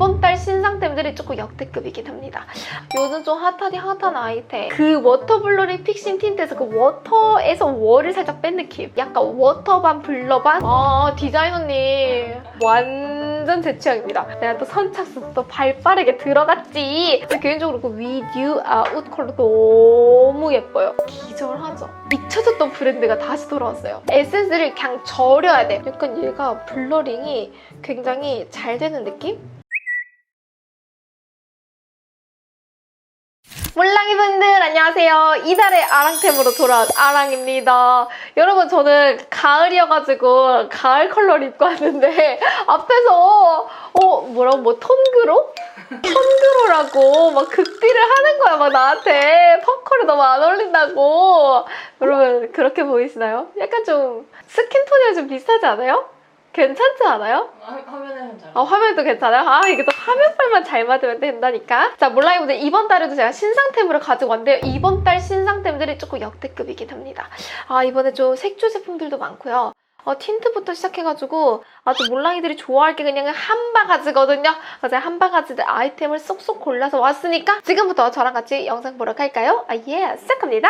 이번 달 신상템들이 조금 역대급이긴 합니다. 요즘 좀 핫한 아이템. 그 워터 블러링 픽싱 틴트에서 그 워터에서 월을 살짝 뺀 느낌. 약간 워터 반 블러 반? 디자이너님 완전 제 취향입니다. 내가 또 선착순 또 발 빠르게 들어갔지. 개인적으로 그 위듀 아웃 컬러 너무 예뻐요. 기절하죠. 잊혀졌던 브랜드가 다시 돌아왔어요. 에센스를 그냥 절여야 돼. 약간 얘가 블러링이 굉장히 잘 되는 느낌? 몰랑이분들 안녕하세요. 이달의 아랑템으로 돌아온 아랑입니다. 여러분 저는 가을이어가지고 가을 컬러를 입고 왔는데 앞에서 톤그로? 톤그로라고 막 극딜을 하는 거야 막 나한테. 펑컬이 너무 안 어울린다고. 여러분 그렇게 보이시나요? 약간 좀 스킨톤이랑 좀 비슷하지 않아요? 괜찮지 않아요? 화면에는 잘. 화면도 괜찮아요? 이게 또 화면빨만 잘 맞으면 된다니까. 자, 몰랑이분들 이번 달에도 제가 신상템으로 가지고 왔는데요. 이번 달 신상템들이 조금 역대급이긴 합니다. 이번에 좀 색조 제품들도 많고요. 틴트부터 시작해가지고 아주 몰랑이들이 좋아할 게 그냥 한 바가지거든요. 그래서 한 바가지들 아이템을 쏙쏙 골라서 왔으니까 지금부터 저랑 같이 영상 보러 갈까요? 시작합니다.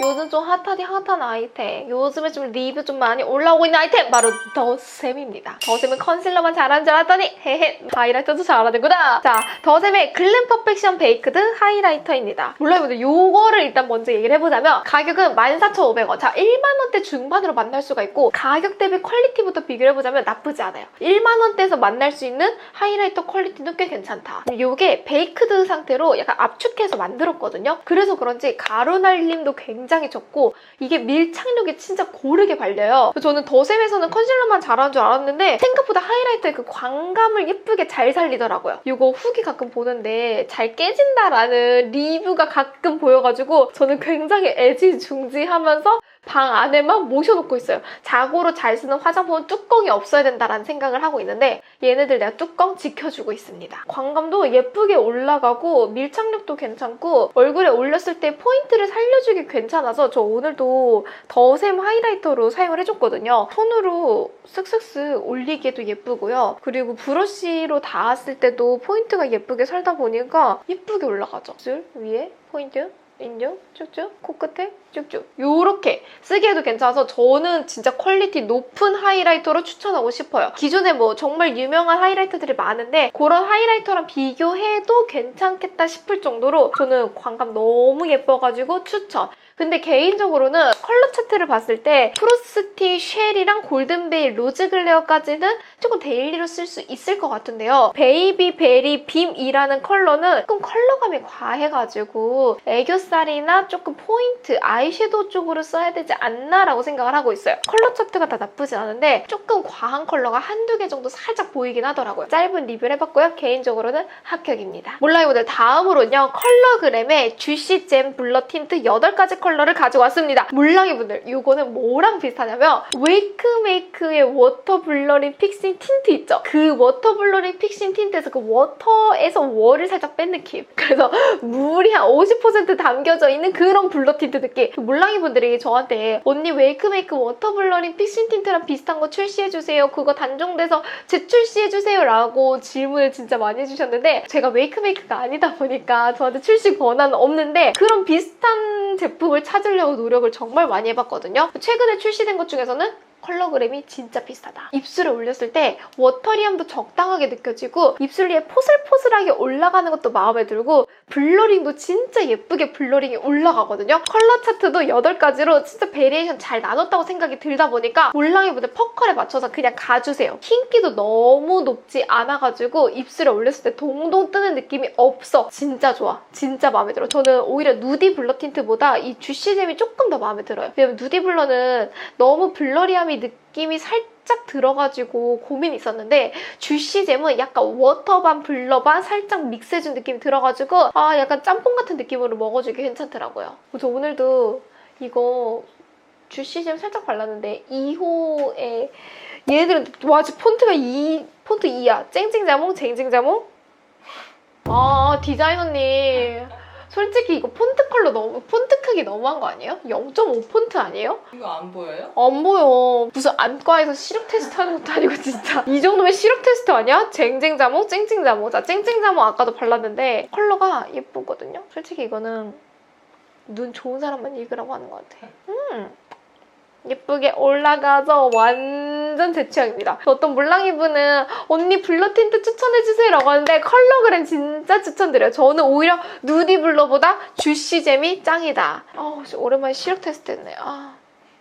요즘 좀 핫한 아이템, 요즘에 좀 리뷰 좀 많이 올라오고 있는 아이템 바로 더샘입니다. 더샘은 컨실러만 잘하는 줄 알았더니 헤헤 하이라이터도 잘하는구나. 자, 더샘의 글램 퍼펙션 베이크드 하이라이터입니다. 몰랑이분들 요거를 일단 먼저 얘기를 해보자면 가격은 14,500원. 자, 1만원대 중반으로 만날 수가 있고 가격 대비 퀄리티부터 비교를 해보자면 나쁘지 않아요. 1만원대에서 만날 수 있는 하이라이터 퀄리티는 꽤 괜찮다. 이게 베이크드 상태로 약간 압축해서 만들었거든요. 그래서 그런지 가루 날림도 굉장히 적고 이게 밀착력이 진짜 고르게 발려요. 저는 더샘에서는 컨실러만 잘하는 줄 알았는데 생각보다 하이라이터의 그 광감을 예쁘게 잘 살리더라고요. 이거 후기 가끔 보는데 잘 깨진다라는 리뷰가 가끔 보여가지고 저는 굉장히 애지중지하면서 방 안에만 모셔놓고 있어요. 자고로 잘 쓰는 화장품은 뚜껑이 없어야 된다라는 생각을 하고 있는데 얘네들 내가 뚜껑 지켜주고 있습니다. 광감도 예쁘게 올라가고 밀착력도 괜찮고 얼굴에 올렸을 때 포인트를 살려주기 괜찮아서 저 오늘도 더샘 하이라이터로 사용을 해줬거든요. 손으로 쓱쓱쓱 올리기에도 예쁘고요. 그리고 브러쉬로 닿았을 때도 포인트가 예쁘게 살다 보니까 예쁘게 올라가죠. 줄 위에 포인트 인중 쭉쭉 코끝에 쭉쭉 요렇게 쓰기에도 괜찮아서 저는 진짜 퀄리티 높은 하이라이터로 추천하고 싶어요. 기존에 뭐 정말 유명한 하이라이터들이 많은데 그런 하이라이터랑 비교해도 괜찮겠다 싶을 정도로 저는 광감 너무 예뻐가지고 추천. 근데 개인적으로는 컬러 차트를 봤을 때 프로스티 쉘이랑 골든베일 로즈 글레어까지는 조금 데일리로 쓸 수 있을 것 같은데요. 베이비 베리 빔이라는 컬러는 조금 컬러감이 과해가지고 애교살이나 조금 포인트, 아이섀도우 쪽으로 써야 되지 않나라고 생각을 하고 있어요. 컬러 차트가 다 나쁘지 않은데 조금 과한 컬러가 한두 개 정도 살짝 보이긴 하더라고요. 짧은 리뷰를 해봤고요. 개인적으로는 합격입니다. 몰랑이분들 다음으로는요. 컬러그램의 주시 잼 블러 틴트 8가지 컬러를 가져왔습니다. 몰랑이분들 이거는 뭐랑 비슷하냐면 웨이크메이크의 워터 블러링 픽싱 틴트 있죠? 그 워터 블러링 픽싱 틴트에서 그 워터에서 월을 살짝 뺀 느낌. 그래서 물이 한 50% 담겨져 있는 그런 블러 틴트 느낌. 몰랑이분들이 저한테 언니 웨이크메이크 워터 블러링 픽싱 틴트랑 비슷한 거 출시해주세요. 그거 단종돼서 재출시해주세요 라고 질문을 진짜 많이 해주셨는데 제가 웨이크메이크가 아니다 보니까 저한테 출시 권한은 없는데 그런 비슷한 제품을 찾으려고 노력을 정말 많이 해봤거든요. 최근에 출시된 것 중에서는 컬러그램이 진짜 비슷하다. 입술에 올렸을 때 워터리함도 적당하게 느껴지고 입술 위에 포슬포슬하게 올라가는 것도 마음에 들고 블러링도 진짜 예쁘게 블러링이 올라가거든요. 컬러 차트도 8가지로 진짜 베리에이션 잘 나눴다고 생각이 들다 보니까 몰랑이분들 퍼컬에 맞춰서 그냥 가주세요. 흰기도 너무 높지 않아가지고 입술에 올렸을 때 동동 뜨는 느낌이 없어. 진짜 좋아. 진짜 마음에 들어. 저는 오히려 누디 블러 틴트보다 이 주시잼이 조금 더 마음에 들어요. 왜냐면 누디 블러는 너무 블러리함이 느낌이 살짝 들어가지고 고민이 있었는데 주시잼은 약간 워터 반 블러 반 살짝 믹스해준 느낌이 들어가지고 약간 짬뽕 같은 느낌으로 먹어주기 괜찮더라고요. 저 오늘도 이거 주시잼 살짝 발랐는데 2호에 얘네들은 와 지금 폰트가 폰트 2야. 쨍쨍자몽 쟁쟁자몽. 디자이너님 솔직히 이거 폰트 컬러 폰트 크기 너무한 거 아니에요? 0.5 폰트 아니에요? 이거 안 보여요? 안 보여. 무슨 안과에서 시력 테스트 하는 것도 아니고 진짜. 이 정도면 시력 테스트 아니야? 쟁쟁자모, 쨍쨍자모. 자, 쨍쨍자모 아까도 발랐는데 컬러가 예쁘거든요. 솔직히 이거는 눈 좋은 사람만 읽으라고 하는 것 같아. 예쁘게 올라가서 완전 제 취향입니다. 어떤 몰랑이분은 언니 블러 틴트 추천해주세요 라고 하는데 컬러그램 진짜 추천드려요. 저는 오히려 누디 블러보다 주시잼이 짱이다. 오랜만에 시력 테스트 했네.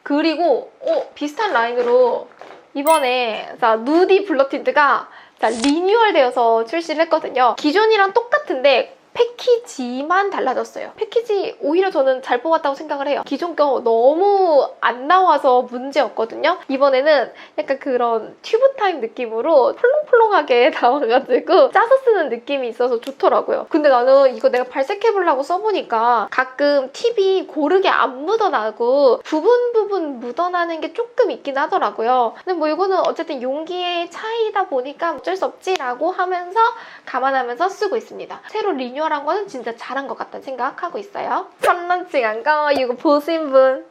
그리고 비슷한 라인으로 이번에 자, 누디 블러 틴트가 자, 리뉴얼 되어서 출시를 했거든요. 기존이랑 똑같은데 패키지만 달라졌어요. 패키지 오히려 저는 잘 뽑았다고 생각을 해요. 기존 거 너무 안 나와서 문제였거든요. 이번에는 약간 그런 튜브타임 느낌으로 폴롱폴롱하게 나와가지고 짜서 쓰는 느낌이 있어서 좋더라고요. 근데 나는 이거 내가 발색해보려고 써보니까 가끔 팁이 고르게 안 묻어나고 부분 묻어나는 게 조금 있긴 하더라고요. 근데 뭐 이거는 어쨌든 용기의 차이다 보니까 어쩔 수 없지라고 하면서 감안하면서 쓰고 있습니다. 새로 리뉴얼 한 거는 진짜 잘한 것 같다는 생각하고 있어요. 선런칭한 거 이거 보신 분?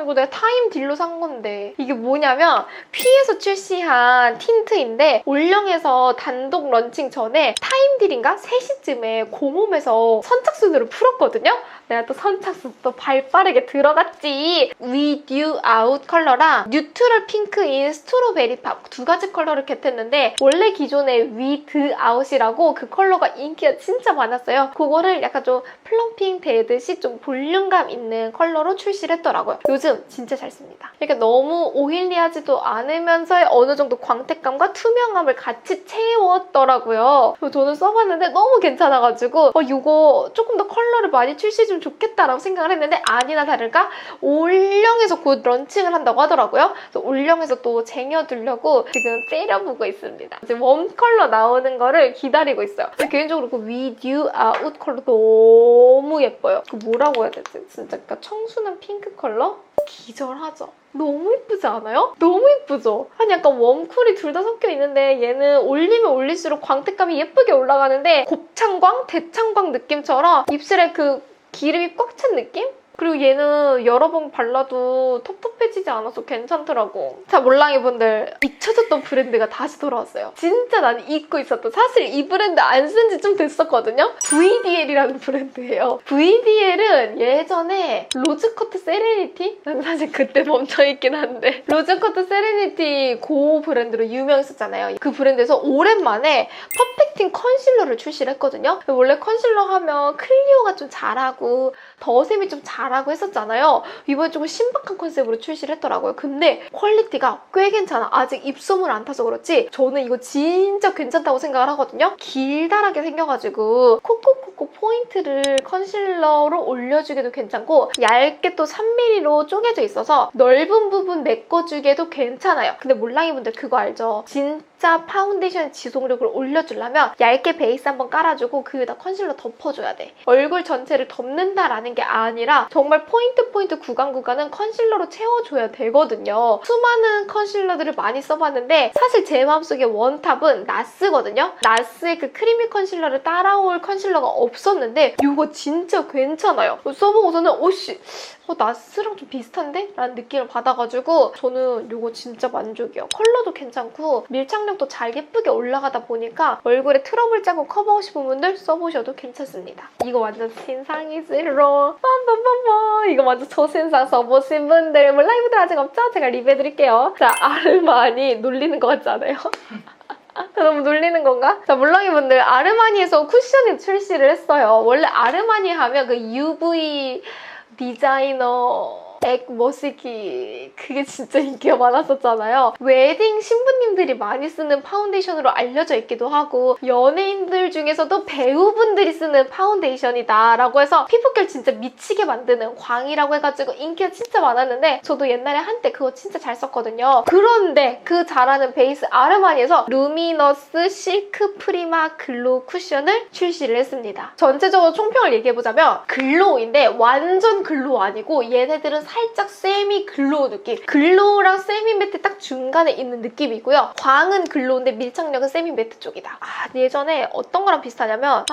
이거 내가 타임 딜로 산 건데 이게 뭐냐면 퓨에서 출시한 틴트인데 올영에서 단독 런칭 전에 타임 딜인가 3시쯤에 공홈에서 선착순으로 풀었거든요. 내가 또 선착순 또 발 빠르게 들어갔지. 위듀 아웃 컬러랑 뉴트럴 핑크인 스트로베리 팝 두 가지 컬러를 겟했는데 원래 기존에 위드 아웃이라고 그 컬러가 인기가 진짜 많았어요. 그거를 약간 좀 플럼핑 되듯이 좀 볼륨감 있는 컬러로 출시를 했더라고요. 요즘 진짜 잘 씁니다. 이렇게 너무 오일리하지도 않으면서 어느 정도 광택감과 투명함을 같이 채웠더라고요. 저는 써봤는데 너무 괜찮아가지고 이거 조금 더 컬러를 많이 출시해 주면 좋겠다라고 생각을 했는데 아니나 다를까 올영에서 곧 런칭을 한다고 하더라고요. 그래서 올영에서 또 쟁여두려고 지금 때려보고 있습니다. 이제 웜 컬러 나오는 거를 기다리고 있어요. 개인적으로 그 위듀 아웃 컬러 너무 예뻐요. 그 뭐라고 해야 되지? 진짜 약간 청순한 핑크 컬러? 기절하죠. 너무 예쁘지 않아요? 너무 예쁘죠? 아니 약간 웜쿨이 둘 다 섞여 있는데 얘는 올리면 올릴수록 광택감이 예쁘게 올라가는데 곱창광, 대창광 느낌처럼 입술에 그 기름이 꽉 찬 느낌? 그리고 얘는 여러 번 발라도 텁텁해지지 않아서 괜찮더라고. 자, 몰랑이분들 잊혀졌던 브랜드가 다시 돌아왔어요. 진짜 난 잊고 있었던, 사실 이 브랜드 안 쓴 지 좀 됐었거든요. VDL이라는 브랜드예요. VDL은 예전에 로즈커트 세레니티? 난 사실 그때 멈춰있긴 한데 로즈커트 세레니티 그 브랜드로 유명했었잖아요. 그 브랜드에서 오랜만에 퍼펙팅 컨실러를 출시를 했거든요. 원래 컨실러 하면 클리오가 좀 잘하고 더샘이 좀 잘하고 했었잖아요. 이번에 조금 신박한 컨셉으로 출시를 했더라고요. 근데 퀄리티가 꽤 괜찮아. 아직 입소문 안 타서 그렇지 저는 이거 진짜 괜찮다고 생각을 하거든요. 길다랗게 생겨가지고 콕콕콕콕 포인트를 컨실러로 올려주기도 괜찮고 얇게 또 3mm로 쪼개져 있어서 넓은 부분 메꿔주기에도 괜찮아요. 근데 몰랑이분들 그거 알죠? 진짜 파운데이션 지속력을 올려주려면 얇게 베이스 한번 깔아주고 그 위에다 컨실러 덮어줘야 돼. 얼굴 전체를 덮는다라는 게 아니라 정말 포인트 구간은 컨실러로 채워줘야 되거든요. 수많은 컨실러들을 많이 써봤는데 사실 제 마음속에 원탑은 나스거든요. 나스의 그 크리미 컨실러를 따라올 컨실러가 없었는데 이거 진짜 괜찮아요. 써보고서는 오씨 나스랑 좀 비슷한데? 라는 느낌을 받아가지고 저는 이거 진짜 만족이에요. 컬러도 괜찮고 밀착력도 잘 예쁘게 올라가다 보니까 얼굴에 트러블 자국 커버하고 싶은 분들 써보셔도 괜찮습니다. 이거 완전 신상이지로 빰빰빰빰 이거 완전 초신상 써보신 분들 몰랑이분들 아직 없죠? 제가 리뷰해드릴게요. 자, 아르마니 놀리는 것 같지 않아요? 너무 놀리는 건가? 자, 몰랑이분들 아르마니에서 쿠션이 출시를 했어요. 원래 아르마니 하면 그 UV 디자이너 액 머시기 그게 진짜 인기가 많았었잖아요. 웨딩 신부님들이 많이 쓰는 파운데이션으로 알려져 있기도 하고 연예인들 중에서도 배우분들이 쓰는 파운데이션이다 라고 해서 피부결 진짜 미치게 만드는 광이라고 해가지고 인기가 진짜 많았는데 저도 옛날에 한때 그거 진짜 잘 썼거든요. 그런데 그 잘하는 베이스 아르마니에서 루미너스 실크 프리마 글로우 쿠션을 출시를 했습니다. 전체적으로 총평을 얘기해보자면 글로우인데 완전 글로우 아니고 얘네들은 살짝 세미 글로우 느낌. 글로우랑 세미 매트 딱 중간에 있는 느낌이고요. 광은 글로우인데 밀착력은 세미 매트 쪽이다. 예전에 어떤 거랑 비슷하냐면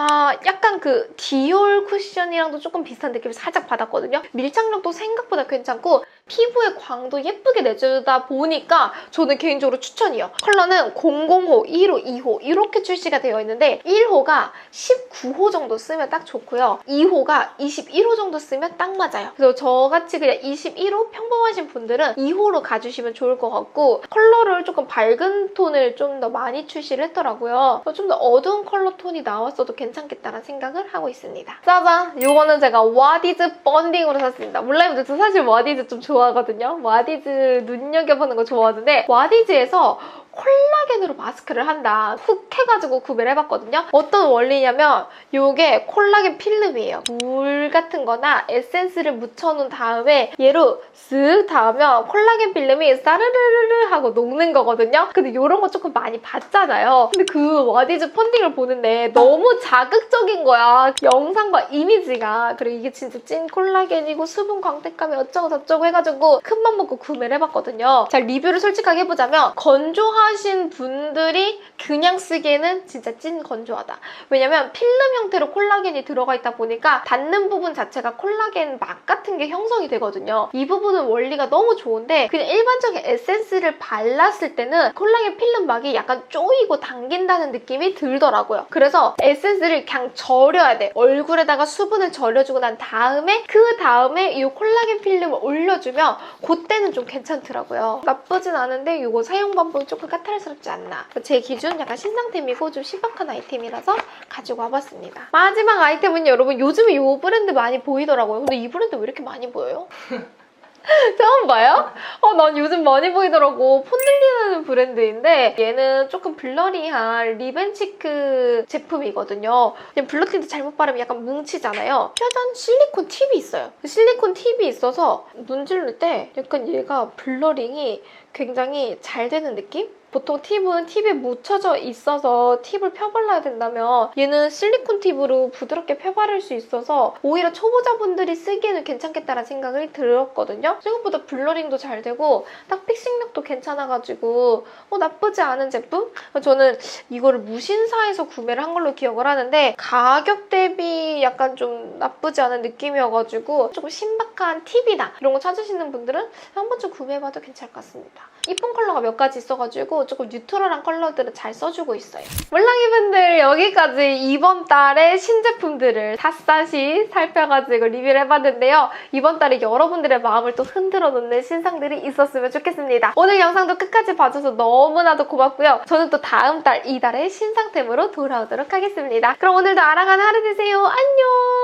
약간 그 디올 쿠션이랑도 조금 비슷한 느낌을 살짝 받았거든요. 밀착력도 생각보다 괜찮고 피부의 광도 예쁘게 내주다 보니까 저는 개인적으로 추천이에요. 컬러는 005, 1호, 2호 이렇게 출시가 되어 있는데 1호가 19호 정도 쓰면 딱 좋고요. 2호가 21호 정도 쓰면 딱 맞아요. 그래서 저같이 그냥 21호 평범하신 분들은 2호로 가주시면 좋을 것 같고 컬러를 조금 밝은 톤을 좀 더 많이 출시를 했더라고요. 좀 더 어두운 컬러 톤이 나왔어도 괜찮겠다는 생각을 하고 있습니다. 짜잔! 이거는 제가 와디즈 번딩으로 샀습니다. 몰라요, 저 사실 와디즈 좀 좋아하거든요. 와디즈 눈여겨보는 거 좋아하는데 와디즈에서 콜라겐으로 마스크를 한다. 훅 해가지고 구매를 해봤거든요. 어떤 원리냐면 이게 콜라겐 필름이에요. 물 같은 거나 에센스를 묻혀놓은 다음에 얘로 쓱 닿으면 콜라겐 필름이 사르르르르 하고 녹는 거거든요. 근데 이런 거 조금 많이 봤잖아요. 근데 그 와디즈 펀딩을 보는데 너무 자극적인 거야. 영상과 이미지가. 그리고 이게 진짜 찐 콜라겐이고 수분 광택감이 어쩌고 저쩌고 해가지고 큰맘 먹고 구매를 해봤거든요. 자, 리뷰를 솔직하게 해보자면 건조하신 분들이 그냥 쓰기에는 진짜 찐 건조하다. 왜냐면 필름 형태로 콜라겐이 들어가 있다 보니까 닿는 부분 자체가 콜라겐 막 같은 게 형성이 되거든요. 이 부분은 원리가 너무 좋은데 그냥 일반적인 에센스를 발랐을 때는 콜라겐 필름 막이 약간 쪼이고 당긴다는 느낌이 들더라고요. 그래서 에센스를 그냥 절여야 돼. 얼굴에다가 수분을 절여주고 난 다음에 그 다음에 이 콜라겐 필름을 올려주면 그때는 좀 괜찮더라고요. 나쁘진 않은데 이거 사용 방법이 조금 까탈스럽지 않나. 제 기준 약간 신상템이고 좀 신박한 아이템이라서 가지고 와봤습니다. 마지막 아이템은 여러분 요즘에 이 브랜드 많이 보이더라고요. 근데 이 브랜드 왜 이렇게 많이 보여요? 처음 봐요? 난 요즘 많이 보이더라고. 폰들리라는 브랜드인데 얘는 조금 블러리한 립앤치크 제품이거든요. 블러팅도 잘못 바르면 약간 뭉치잖아요. 짜잔! 실리콘 팁이 있어요. 실리콘 팁이 있어서 눈 찌를 때 약간 얘가 블러링이 굉장히 잘 되는 느낌? 보통 팁은 팁에 묻혀져 있어서 팁을 펴발라야 된다면 얘는 실리콘 팁으로 부드럽게 펴바를 수 있어서 오히려 초보자분들이 쓰기에는 괜찮겠다는 생각이 들었거든요. 생각보다 블러링도 잘 되고 딱 픽싱력도 괜찮아가지고 나쁘지 않은 제품? 저는 이거를 무신사에서 구매를 한 걸로 기억을 하는데 가격 대비 약간 좀 나쁘지 않은 느낌이어가지고 조금 신박한 팁이다 이런 거 찾으시는 분들은 한 번쯤 구매해봐도 괜찮을 것 같습니다. 이쁜 컬러가 몇 가지 있어가지고 조금 뉴트럴한 컬러들을 잘 써주고 있어요. 몰랑이분들 여기까지 이번 달에 신제품들을 샅샅이 살펴가지고 리뷰를 해봤는데요. 이번 달에 여러분들의 마음을 또 흔들어 놓는 신상들이 있었으면 좋겠습니다. 오늘 영상도 끝까지 봐줘서 너무나도 고맙고요. 저는 또 다음 달 이달의 신상템으로 돌아오도록 하겠습니다. 그럼 오늘도 아랑하는 하루 되세요. 안녕!